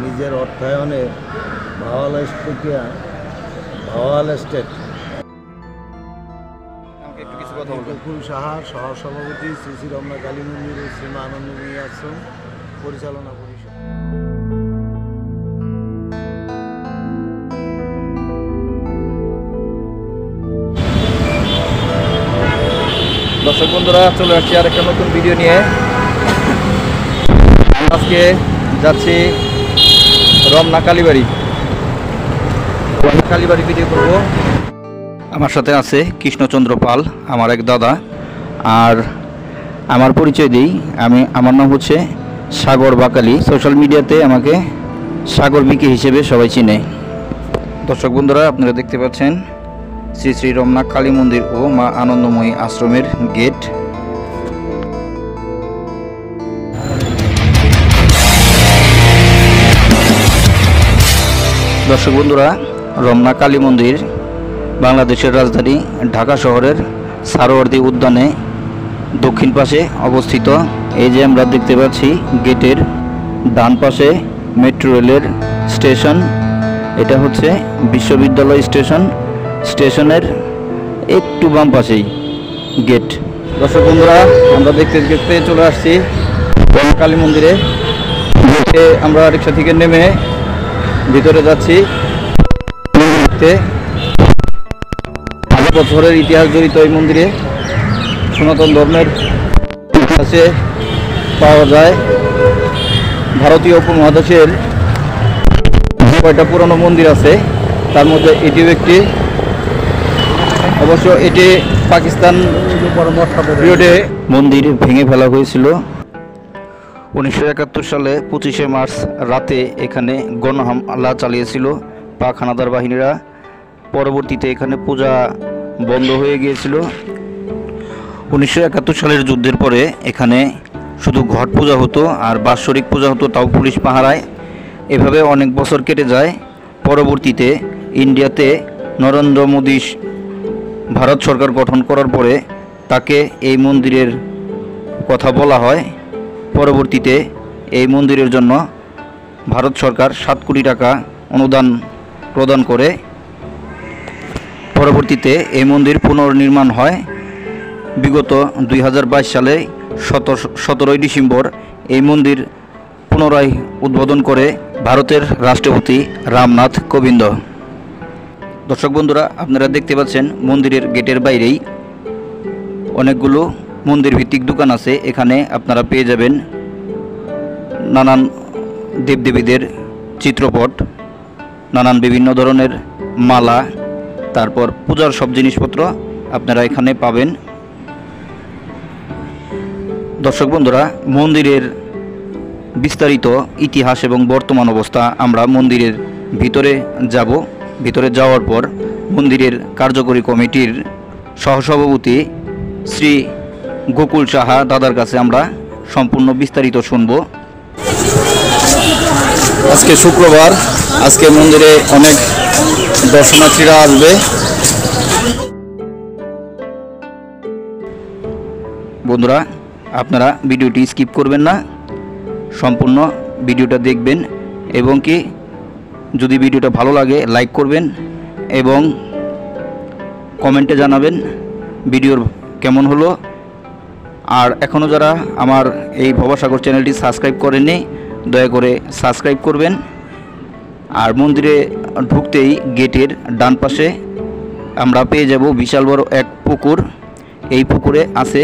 নিজের অর্থায়নে ভাওয়াল এস্টেট গোকুল সাহা সহসভাপতি শ্রী শ্রী রমনা কালী মন্দির ও শ্রীমা আনন্দময়ী আশ্রম পরিচালনা পরিষদ। দর্শক বন্ধুরা, চলে আসছি আর একটা নতুন ভিডিও নিয়ে। আজকে যাচ্ছি রমনা কালীবাড়ি ভিডিও করব। আমার সাথে আছে কৃষ্ণচন্দ্র পাল, আমার এক দাদা। আর আমার পরিচয় দিই, আমার নাম হচ্ছে সাগর বাকালি। সোশ্যাল মিডিয়াতে আমাকে সাগর বিকে হিসেবে সবাই চিনে। দর্শক বন্ধুরা, আপনারা দেখতে পাচ্ছেন শ্রী শ্রী রমনা কালী মন্দির ও মা আনন্দময়ী আশ্রমের গেট। দর্শক বন্ধুরা, রমনা কালী মন্দির বাংলাদেশের রাজধানী ঢাকা শহরের সারোয়ার্দী উদ্যানে দক্ষিণ পাশে অবস্থিত। এই যে আমরা দেখতে পাচ্ছি গেটের ডান পাশে মেট্রো রেলের স্টেশন। এটা হচ্ছে বিশ্ববিদ্যালয় স্টেশনের একটু বাম পাশেই গেট। দর্শক বন্ধুরা, আমরা দেখতে দেখতে চলে আসছি রমনা কালী মন্দিরে। আমরা রিক্সা থেকে নেমে ভিতরে যাচ্ছি। বছরের ইতিহাস জড়িত এই মন্দিরে সনাতন ধর্মের কাছে পাওয়া যায়। ভারতীয় উপমহাদেশের কয়টা পুরনো মন্দির আছে, তার মধ্যে এটিও একটি। অবশ্য এটি পাকিস্তান পিরিয়ডে মন্দির ভেঙে ফেলা হয়েছিল। 1971 সালে 25শে মার্চ রাতে এখানে গণহামলা চালিয়েছিল পাক হানাদার বাহিনীরা। পরবর্তীতে এখানে পূজা বন্ধ হয়ে গিয়েছিল। 1971 সালের যুদ্ধের পরে এখানে শুধু ঘট পূজা হতো আর বাৎসরিক পূজা হতো, তাও পুলিশ পাহারায়। এভাবে অনেক বছর কেটে যায়। পরবর্তীতে ইন্ডিয়াতে নরেন্দ্র মোদী ভারত সরকার গঠন করার পরে তাকে এই মন্দিরের কথা বলা হয়। পরবর্তীতে এই মন্দিরের জন্য ভারত সরকার 7 কোটি টাকা অনুদান প্রদান করে। পরবর্তীতে এই মন্দির পুনর্নির্মাণ হয়। বিগত 2022 সালে 17 ডিসেম্বর এই মন্দির পুনরায় উদ্বোধন করে ভারতের রাষ্ট্রপতি রামনাথ কোবিন্দ। দর্শক বন্ধুরা, আপনারা দেখতে পাচ্ছেন মন্দিরের গেটের বাইরেই অনেকগুলো মন্দির ভিত্তিক দোকান আছে। এখানে আপনারা পেয়ে যাবেন নানান দেবদেবীদের চিত্রপট, নানান বিভিন্ন ধরনের মালা, তারপর পূজার সব জিনিসপত্র আপনারা এখানে পাবেন। দর্শক বন্ধুরা, মন্দিরের বিস্তারিত ইতিহাস এবং বর্তমান অবস্থা আমরা মন্দিরের ভিতরে যাব। ভিতরে যাওয়ার পর মন্দিরের কার্যকরী কমিটির সহসভাপতি শ্রী গোকুল সাহা দাদার কাছে আমরা সম্পূর্ণ বিস্তারিত শুনব। আজকে শুক্রবার, আজকে মন্দিরে অনেক দর্শনার্থীরা আসবে। বন্ধুরা, আপনারা ভিডিওটি স্কিপ করবেন না, সম্পূর্ণ ভিডিওটা দেখবেন এবং কি যদি ভিডিওটা ভালো লাগে লাইক করবেন এবং কমেন্টে জানাবেন ভিডিওর কেমন হলো। আর এখনও যারা আমার এই ভবসাগর চ্যানেলটি সাবস্ক্রাইব করেননি, দয়া করে সাবস্ক্রাইব করবেন। আর মন্দিরে ঢুকতেই গেটের ডান পাশে আমরা পেয়ে যাব বিশাল বড় এক পুকুর। এই পুকুরে আছে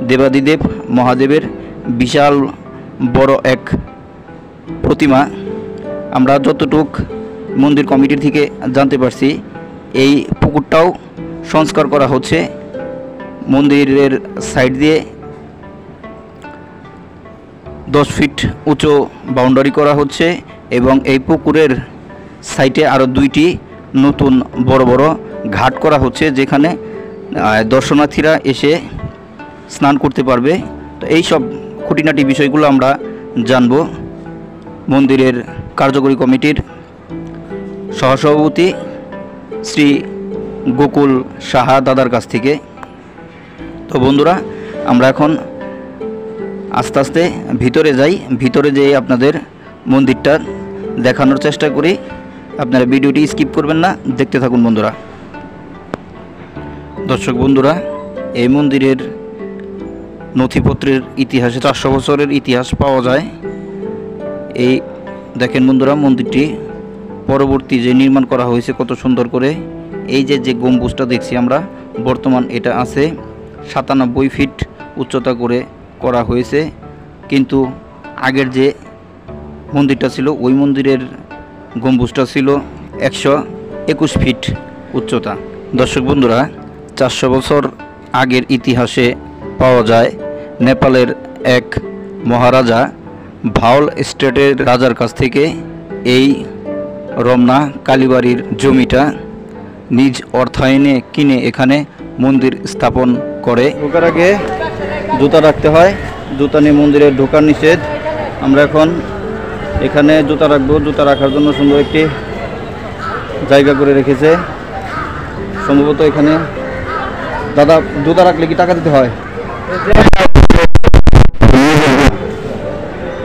দেবাদিদেব মহাদেবের বিশাল বড় এক প্রতিমা। আমরা যতটুক মন্দির কমিটির থেকে জানতে পারছি, এই পুকুরটাও সংস্কার করা হচ্ছে। মন্দিরের সাইড দিয়ে 10 ফিট উঁচু বাউন্ডারি করা হচ্ছে এবং এই পুকুরের সাইডে আরও 2টি নতুন বড় বড় ঘাট করা হচ্ছে, যেখানে দর্শনার্থীরা এসে স্নান করতে পারবে। তো এই সব খুঁটিনাটি বিষয়গুলো আমরা জানব মন্দিরের কার্যকরী কমিটির সহসভাপতি শ্রী গোকুল সাহা দাদার কাছ থেকে। তো বন্ধুরা, আমরা এখন আস্তে আস্তে ভিতরে যাই। ভিতরে যেয়ে আপনাদের মন্দিরটা দেখানোর চেষ্টা করি। আপনারা ভিডিওটি স্কিপ করবেন না, দেখতে থাকুন বন্ধুরা। দর্শক বন্ধুরা, এই মন্দিরের নথিপত্রের ইতিহাসে 400 বছরের ইতিহাস পাওয়া যায়। এই দেখেন বন্ধুরা, মন্দিরটি পরবর্তী যে নির্মাণ করা হয়েছে কত সুন্দর করে। এই যে গম্বুজটা দেখছি আমরা, বর্তমান এটা আছে 97 ফিট উচ্চতা করে করা হয়েছে, কিন্তু আগের যে মন্দিরটা ছিল ওই মন্দিরের গম্বুজটা ছিল 121 ফিট উচ্চতা। দর্শক বন্ধুরা, 400 বছর আগের ইতিহাসে পাওয়া যায় নেপালের এক মহারাজা ভাওল স্টেটের রাজার কাছ থেকে এই রমনা কালীবাড়ির জমিটা নিজ অর্থায়নে কিনে এখানে মন্দির স্থাপন করে। ঢোকার আগে জুতা রাখতে হয়, জুতা নিয়ে মন্দিরে ঢোকার নিষেধ। আমরা এখন এখানে জুতা রাখবো, জুতা রাখার জন্য সুন্দর একটি জায়গা করে রেখেছে। সম্ভবত এখানে দাদা জুতা রাখলে কি টাকা দিতে হয়?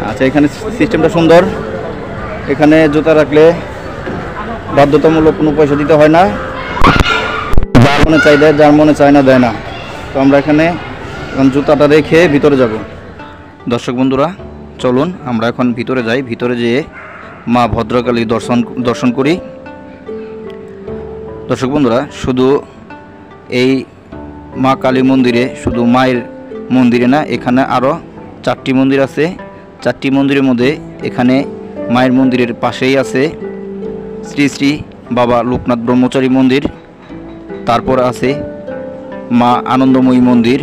আচ্ছা, এখানে সিস্টেমটা সুন্দর। এখানে জুতা রাখলে বাধ্যতামূলক কোনো পয়সা দিতে হয় না, যার মনে চাই দেয়, যার মনে চায় না দেয় না। তো আমরা এখানে জুতাটা রেখে ভিতরে যাব। দর্শক বন্ধুরা, চলুন আমরা এখন ভিতরে যাই। ভিতরে যেয়ে মা ভদ্রকালী দর্শন করি। দর্শক বন্ধুরা, শুধু এই মা কালী মন্দিরে, শুধু মায়ের মন্দিরে না, এখানে আরও 4টি মন্দির আছে। 4টি মন্দিরের মধ্যে এখানে মায়ের মন্দিরের পাশেই আছে শ্রী শ্রী বাবা লোকনাথ ব্রহ্মচারী মন্দির, তারপর আছে মা আনন্দময়ী মন্দির,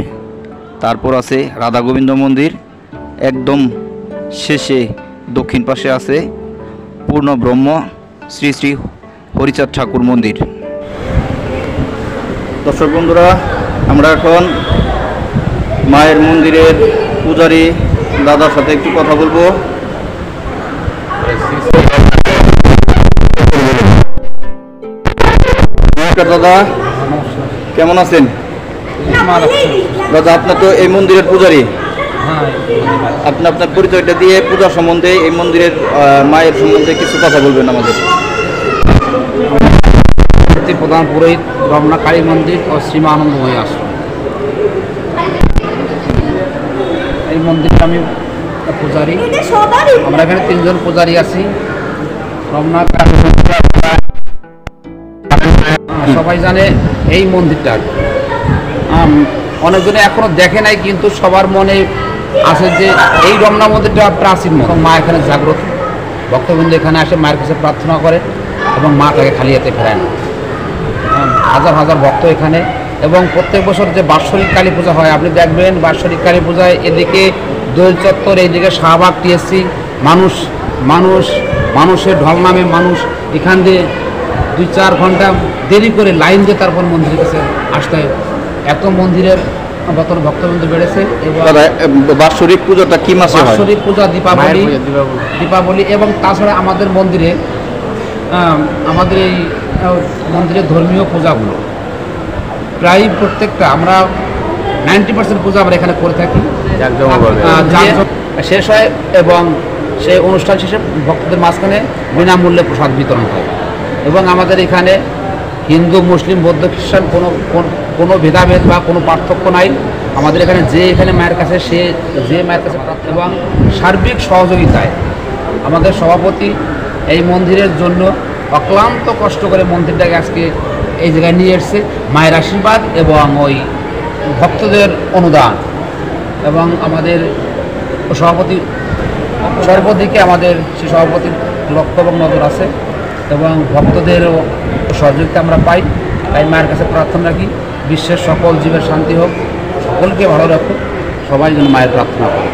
তারপর আছে রাধা গোবিন্দ মন্দির, একদম শেষে দক্ষিণ পাশে আছে পূর্ণ ব্রহ্ম শ্রী শ্রী হরিচাঁদ ঠাকুর মন্দির। দর্শক বন্ধুরা, আমরা এখন মায়ের মন্দিরের পূজারী দাদার সাথে একটু কথা বলবো। নমস্কার দাদা, কেমন আছেন? দাদা, আপনার তো এই মন্দিরের পূজারী, আপনি আপনার পরিচয়টা দিয়ে পূজা সম্বন্ধে, এই মন্দিরের মায়ের সম্বন্ধে কিছু কথা বলবেন আমাদের। প্রধান পুরোহিত, রমনা কালী মন্দির ও শ্রীমা আনন্দময়ী আশ্রম। এই মন্দিরে আমি পূজারী, আমরা এখানে 3 জন পূজারী আছি। রমনা সবাই জানে এই মন্দিরটা, অনেকজনে এখনো দেখে নাই, কিন্তু সবার মনে আছে যে এই রমনা মন্দিরটা প্রাচীন মন্দির। মা এখানে জাগ্রত, ভক্তবৃন্দ এখানে আসে মায়ের কাছে প্রার্থনা করে এবং মা তাকে খালি হাতে ফেরায় না। হাজার হাজার ভক্ত এখানে, এবং প্রত্যেক বছর যে বাৎসরিক কালী পূজা হয়, আপনি দেখবেন বাৎসরিক কালী পূজায় এদিকে দোল চত্বর, এইদিকে শাহবাগ টিএসসি, মানুষের ঢল নামে মানুষ এখান দিয়ে 2-4 ঘন্টা দেরি করে লাইন দিয়ে তারপর মন্দিরের কাছে আসতে হয়। এত মন্দিরের বর্তমান ভক্তবৃন্দ বেড়েছে। এবং বাৎসরিক পূজাটা কি মাসে হয়? বাৎসরিক পূজা দীপাবলি, এবং তাছাড়া আমাদের মন্দিরে আমাদের এই মন্দিরের ধর্মীয় পূজাগুলো প্রায় প্রত্যেকটা, আমরা 90% পূজা আমরা এখানে করে থাকি, শেষ হয় এবং সেই অনুষ্ঠান শেষে ভক্তদের মাঝখানে বিনামূল্যে প্রসাদ বিতরণ হয়। এবং আমাদের এখানে হিন্দু, মুসলিম, বৌদ্ধ, খ্রিস্টান কোনো ভেদাভেদ বা কোনো পার্থক্য নাই। আমাদের এখানে এখানে মায়ের কাছে মায়ের কাছে, এবং সার্বিক সহযোগিতায় আমাদের সভাপতি এই মন্দিরের জন্য অক্লান্ত কষ্ট করে মন্দিরটাকে আজকে এই জায়গায় নিয়ে এসছে। মায়ের আশীর্বাদ এবং ওই ভক্তদের অনুদান, এবং আমাদের সভাপতি সর্বদিকে আমাদের সেই সভাপতির লক্ষ্য এবং নজর আছে, এবং ভক্তদেরও সহযোগিতা আমরা পাই। তাই মায়ের কাছে প্রার্থনা রাখি, বিশ্বের সকল জীবের শান্তি হোক, সকলকে ভালো রাখুক, সবাই যেন মায়ের প্রার্থনা করে।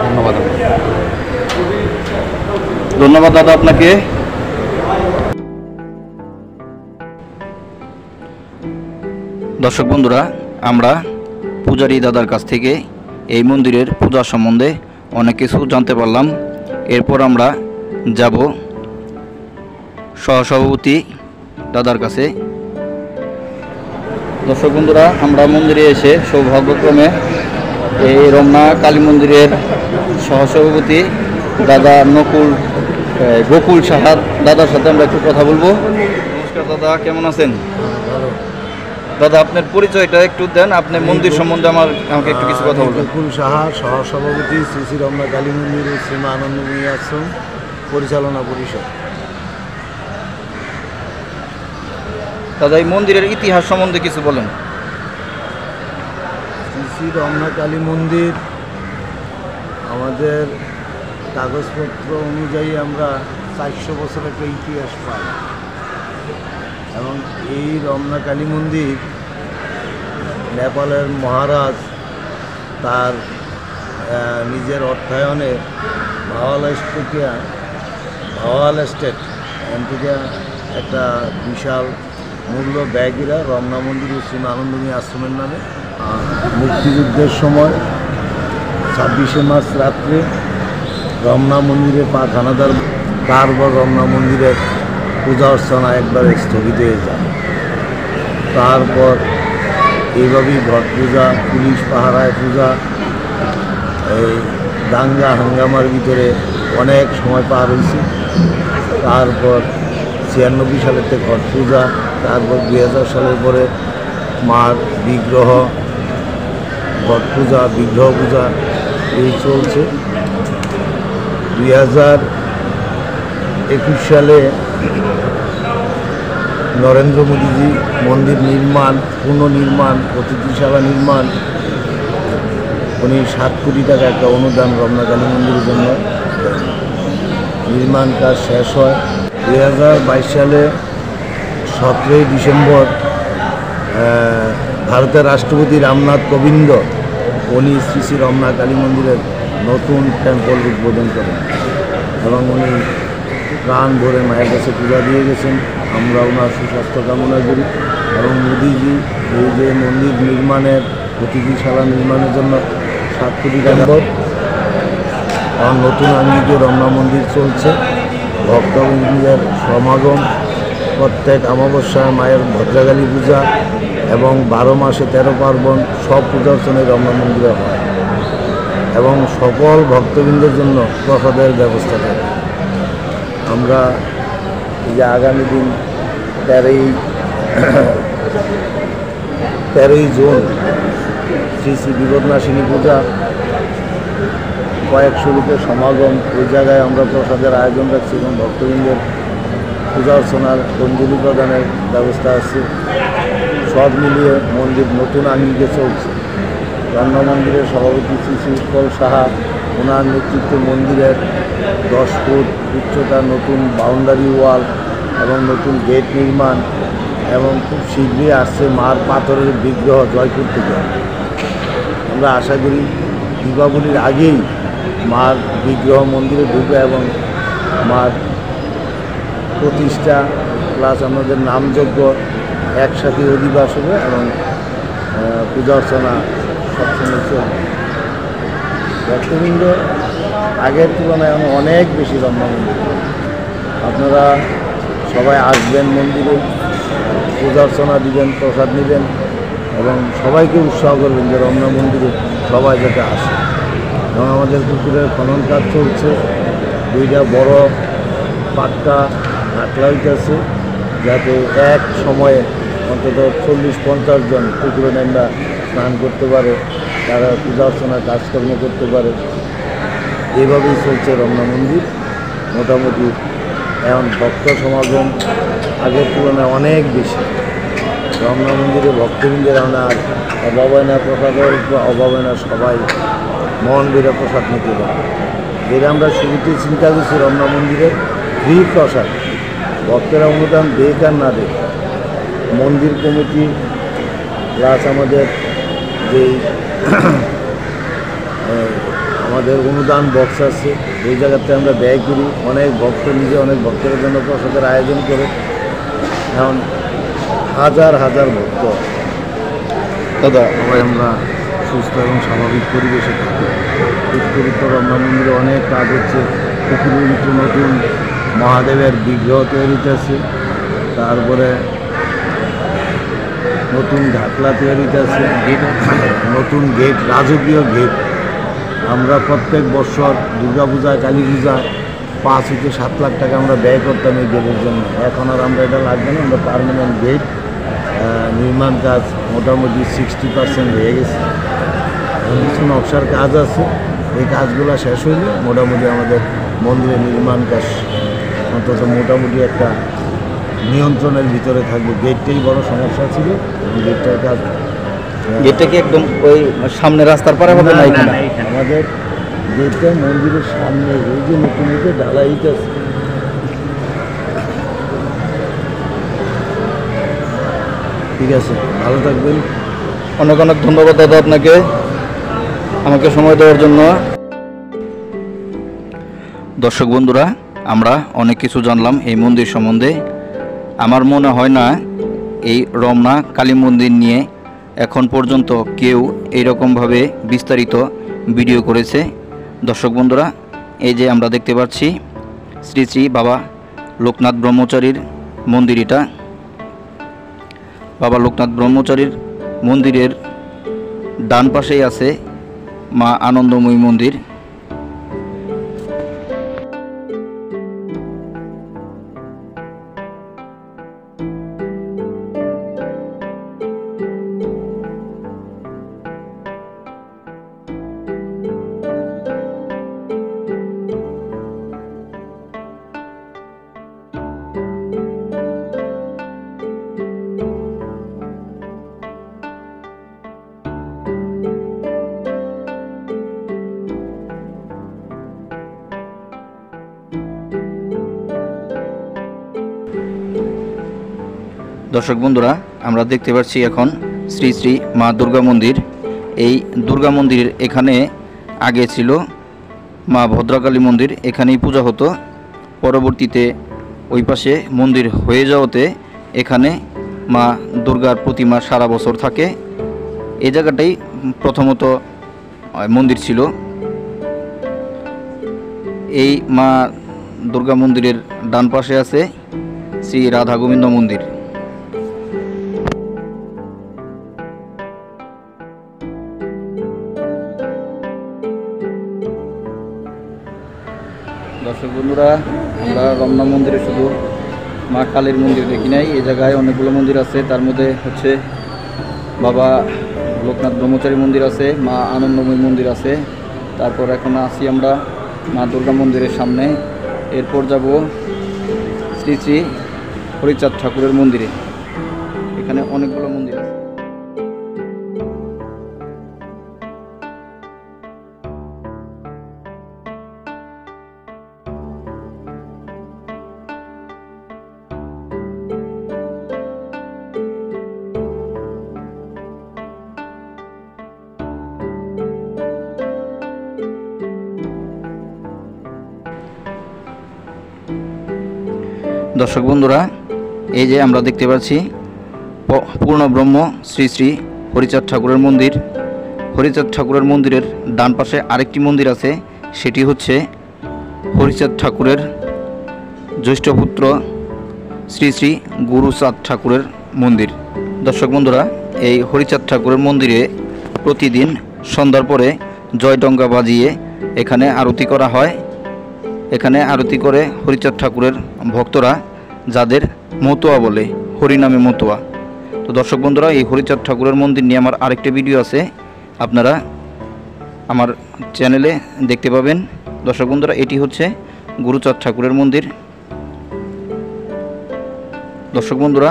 ধন্যবাদ। ধন্যবাদ দাদা আপনাকে। দর্শক বন্ধুরা, আমরা পূজারী দাদার কাছ থেকে এই মন্দিরের পূজা সম্বন্ধে অনেক কিছু জানতে পারলাম। এরপর আমরা যাব সহসভাপতি দাদার কাছে। দর্শক বন্ধুরা, আমরা মন্দিরে এসে সৌভাগ্যক্রমে এই রমনা কালী মন্দিরের সহসভাপতি দাদা নকুল গোকুল সাহার দাদার সাথে আমরা একটু কথা বলবো। নমস্কার দাদা, কেমন আছেন? ভালো। দাদা আপনার পরিচয়টা একটু দেন, আপনি মন্দির সম্বন্ধে আমাকে একটু কিছু কথা বলবেন। গোকুল সাহা, সহসভাপতি শ্রী শ্রী রমনা কালী মন্দির ও শ্রীমা আনন্দময়ী আশ্রম পরিচালনা পরিষদ। দাদা এই মন্দিরের ইতিহাস সম্বন্ধে কিছু বলেন। শ্রী শ্রী রমনা কালী মন্দির আমাদের কাগজপত্র অনুযায়ী আমরা 400 বছর একটা ইতিহাস পাই এবং এই রমনা কালী মন্দির নেপালের মহারাজ তার নিজের অর্থায়নে ভাওয়াল স্টেট এখান থেকে একটা বিশাল মূল্য ব্যয়ীরা রমনা মন্দির ও শ্রী আনন্দময়ী আশ্রমের নামে মুক্তিযুদ্ধের সময় 26শে মার্চ রাত্রে রমনা মন্দিরে পাক হানাদার, তারপর রমনা মন্দিরের পূজা অর্চনা একবারে স্থগিত হয়ে যায়। তারপর এইভাবেই ঘট পূজা, পুলিশ পাহারায় পূজা, এই দাঙ্গা হাঙ্গামার ভিতরে অনেক সময় পার হয়েছে। তারপর 96 সালের থেকে ঘট পূজা, তারপর 2000 সালের পরে মার বিগ্রহ, ঘট পূজা, বিগ্রহ পূজা এই চলছে। 2021 সালে নরেন্দ্র মোদীজি মন্দির নির্মাণ, পুনর্নির্মাণ, অতিথিশালা নির্মাণ, উনি 7 কোটি টাকা একটা অনুদান রমনা কালী মন্দিরের জন্য নির্মাণ কাজ শেষ হয়। 2022 সালে 17 ডিসেম্বর ভারতের রাষ্ট্রপতি রামনাথ কোবিন্দ উনি শ্রী শ্রী রমনা কালী মন্দিরের নতুন টেম্পল উদ্বোধন করেন এবং উনি প্রাণ ভরে মায়ের কাছে পূজা দিয়ে গেছেন। আমরা ওনার সুস্বাস্থ্য কামনা করি এবং মোদিজি এই যে মন্দির নির্মাণের, অতিথিশালা নির্মাণের জন্য 7 কোটি টাকা এবং নতুন আঙ্গিকে রমনা মন্দির চলছে। ভক্তবৃন্দের সমাগম, প্রত্যেক অমাবস্যায় মায়ের ভদ্রকালী পূজা এবং 12 মাসে 13 পার্বণ সব পূজা অর্চনায় রমনা মন্দিরে হয় এবং সকল ভক্তবৃন্দের জন্য প্রসাদের ব্যবস্থা থাকে। আমরা এই যে আগামী দিন 13ই জুন শ্রী শ্রী বিপদনাশিনী পূজা, কয়েকশো লোকের সমাগম, ওই জায়গায় আমরা প্রসাদের আয়োজন রাখছি এবং ভক্তবৃন্দের পূজা অর্চনার অঞ্জলি প্রদানের ব্যবস্থা আছে। সব মিলিয়ে মন্দির নতুন আঙ্গিকে চলছে। রমনা মন্দিরের সভাপতি শ্রী শ্রী উৎপল সাহা, ওনার নেতৃত্বে মন্দিরের 10 ফুট উচ্চতার নতুন বাউন্ডারি ওয়াল এবং নতুন গেট নির্মাণ এবং খুব শীঘ্রই আসছে মার পাথরের বিগ্রহ জয়পুর থেকে। আমরা আশা করি দীপাবলির আগেই মার বিগ্রহ মন্দিরে ঢুকে এবং মার প্রতিষ্ঠা প্লাস আমাদের নামযজ্ঞ একসাথে অধিবাস হবে এবং পূজা অর্চনা সবসময় চলবে। ভক্তবৃন্দ আগের তুলনায় অনেক বেশি রমনা মন্দির। আপনারা সবাই আসবেন মন্দিরে, পূজা অর্চনা দিবেন, প্রসাদ নেবেন এবং সবাইকে উৎসাহ করবেন যে রমনা মন্দিরে সবাই যাতে আসে। এবং আমাদের পুকুরের খনন কাজ চলছে, 2টা বড় পাট্টা ঘাটলা হইতেছে যাতে এক সময়ে অন্তত 40-50 জন পুকুরে নেমরা স্নান করতে পারে, তারা পূজা অর্চনার কাজকর্ম করতে পারে। এইভাবেই চলছে রমনা মন্দির। মোটামুটি এখন ভক্ত সমাগম আগের তুলনায় অনেক বেশি। রমনা মন্দিরে ভক্তবৃন্দের আর অভাব হয় না, প্রসাদের অভাব হয় না, সবাই মন বেড়ে প্রসাদ নিতে পারে। যেটা আমরা শুরুতেই চিন্তা করছি রমনা মন্দিরে ফ্রি প্রসাদ, ভক্তেরা অনুদান দেখ আর না দেখ, মন্দির কমিটি প্লাস আমাদের যেই আমাদের অনুদান বক্স আছে ওই জায়গাতে আমরা ব্যয় করি। অনেক ভক্ত নিজে অনেক ভক্তের জন্য প্রসাদের আয়োজন করে। এখন হাজার হাজার ভক্ত দাদা সবাই আমরা সুস্থ এবং স্বাভাবিক পরিবেশে থাকি। উত্তর রমনা মন্দিরে অনেক কাজ হচ্ছে। পুকুরের ভিতরে নতুন মহাদেবের বিগ্রহ তৈরি হইতেছে, তারপরে নতুন ঘাটলা তৈরি হইতেছে, নতুন গেট, রাজকীয় গেট। আমরা প্রত্যেক বছর দুর্গাপূজা, কালী পূজা 5 থেকে 7 লাখ টাকা আমরা ব্যয় করতাম এই গেটের জন্য। এখন আর আমরা এটা লাগবে না, আমরা পার্মানেন্ট গেট নির্মাণ কাজ মোটামুটি 60% হয়ে গেছে। এখন কিছু নকশার কাজ আছে, এই কাজগুলো শেষ হইলে মোটামুটি আমাদের মন্দিরের নির্মাণ কাজ অন্তত মোটামুটি একটা নিয়ন্ত্রণের ভিতরে থাকবে। গেটটাই বড় সমস্যা ছিল, গেটটার কাজ গেটটা কি একদম ওই সামনে রাস্তার পারে হবে না এখানে? আমাদের গেটটা মন্দিরের সামনে এই যে নতুন ঢালাইটা আছে। ঠিক আছে, ভালো থাকবেন। অনেক অনেক ধন্যবাদ দাদা আপনাকে আমাকে সময় দেওয়ার জন্য। দর্শক বন্ধুরা, আমরা অনেক কিছু জানলাম এই মন্দির সম্বন্ধে। আমার মনে হয় না এই রমনা কালী মন্দির নিয়ে এখন পর্যন্ত কেউ এইরকমভাবে বিস্তারিত ভিডিও করেছে। দর্শক বন্ধুরা, এই যে আমরা দেখতে পাচ্ছি শ্রী শ্রী বাবা লোকনাথ ব্রহ্মচারীর মন্দির। এটা বাবা লোকনাথ ব্রহ্মচারীর মন্দিরের ডান পাশেই আছে মা আনন্দময়ী মন্দির। দর্শক বন্ধুরা, আমরা দেখতে পাচ্ছি এখন শ্রী শ্রী মা দুর্গা মন্দির। এই দুর্গা মন্দিরের এখানে আগে ছিল মা ভদ্রকালী মন্দির, এখানেই পূজা হতো। পরবর্তীতে ওই পাশে মন্দির হয়ে যাওয়াতে এখানে মা দুর্গার প্রতিমা সারা বছর থাকে। এই জায়গাটাই প্রথমত মন্দির ছিল। এই মা দুর্গা মন্দিরের ডান পাশে আছে শ্রী রাধা গোবিন্দ মন্দির। দর্শক বন্ধুরা, আমরা রমনা মন্দিরে শুধু মা কালীর মন্দির দেখি নাই, এই জায়গায় অনেকগুলো মন্দির আছে। তার মধ্যে হচ্ছে বাবা লোকনাথ ব্রহ্মচারী মন্দির আছে, মা আনন্দময়ী মন্দির আছে। তারপর এখন আসি আমরা মা দুর্গা মন্দিরের সামনে। এরপর যাব শ্রী শ্রী হরিচাঁদ ঠাকুরের মন্দিরে। এখানে অনেকগুলো মন্দির আছে। দর্শক বন্ধুরা, এই যে আমরা দেখতে পাচ্ছি পূর্ণ ব্রহ্ম শ্রী শ্রী হরিচাঁদ ঠাকুরের মন্দির। হরিচাঁদ ঠাকুরের মন্দিরের ডান পাশে আরেকটি মন্দির আছে, সেটি হচ্ছে হরিচাঁদ ঠাকুরের জ্যৈষ্ঠ পুত্র শ্রী শ্রী গুরুচাঁদ ঠাকুরের মন্দির। দর্শক বন্ধুরা, এই হরিচাঁদ ঠাকুরের মন্দিরে প্রতিদিন সন্ধ্যার পরে জয়ডঙ্কা বাজিয়ে এখানে আরতি করা হয়। এখানে আরতি করে হরিচাঁদ ঠাকুরের ভক্তরা, যাদের মতুয়া বলে, হরিনামে মতুয়া। তো দর্শক বন্ধুরা, এই হরিচাঁদ ঠাকুরের মন্দির নিয়ে আমার আরেকটা ভিডিও আছে, আপনারা আমার চ্যানেলে দেখতে পাবেন। দর্শক বন্ধুরা, এটি হচ্ছে গুরুচাঁদ ঠাকুরের মন্দির। দর্শক বন্ধুরা,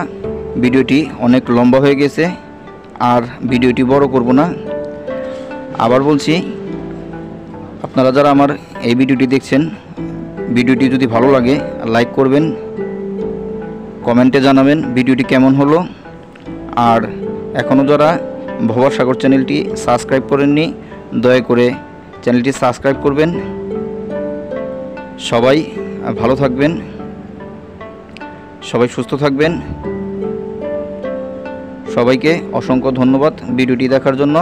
ভিডিওটি অনেক লম্বা হয়ে গেছে, আর ভিডিওটি বড় করব না। আবার বলছি, আপনারা যারা আমার এই ভিডিওটি দেখছেন, ভিডিওটি যদি ভালো লাগে লাইক করবেন, কমেন্টে জানাবেন ভিডিওটি কেমন হলো। আর এখনও যারা ভবসাগর চ্যানেলটি সাবস্ক্রাইব করেননি, দয়া করে চ্যানেলটি সাবস্ক্রাইব করবেন। সবাই ভালো থাকবেন, সবাই সুস্থ থাকবেন। সবাইকে অসংখ্য ধন্যবাদ ভিডিওটি দেখার জন্য।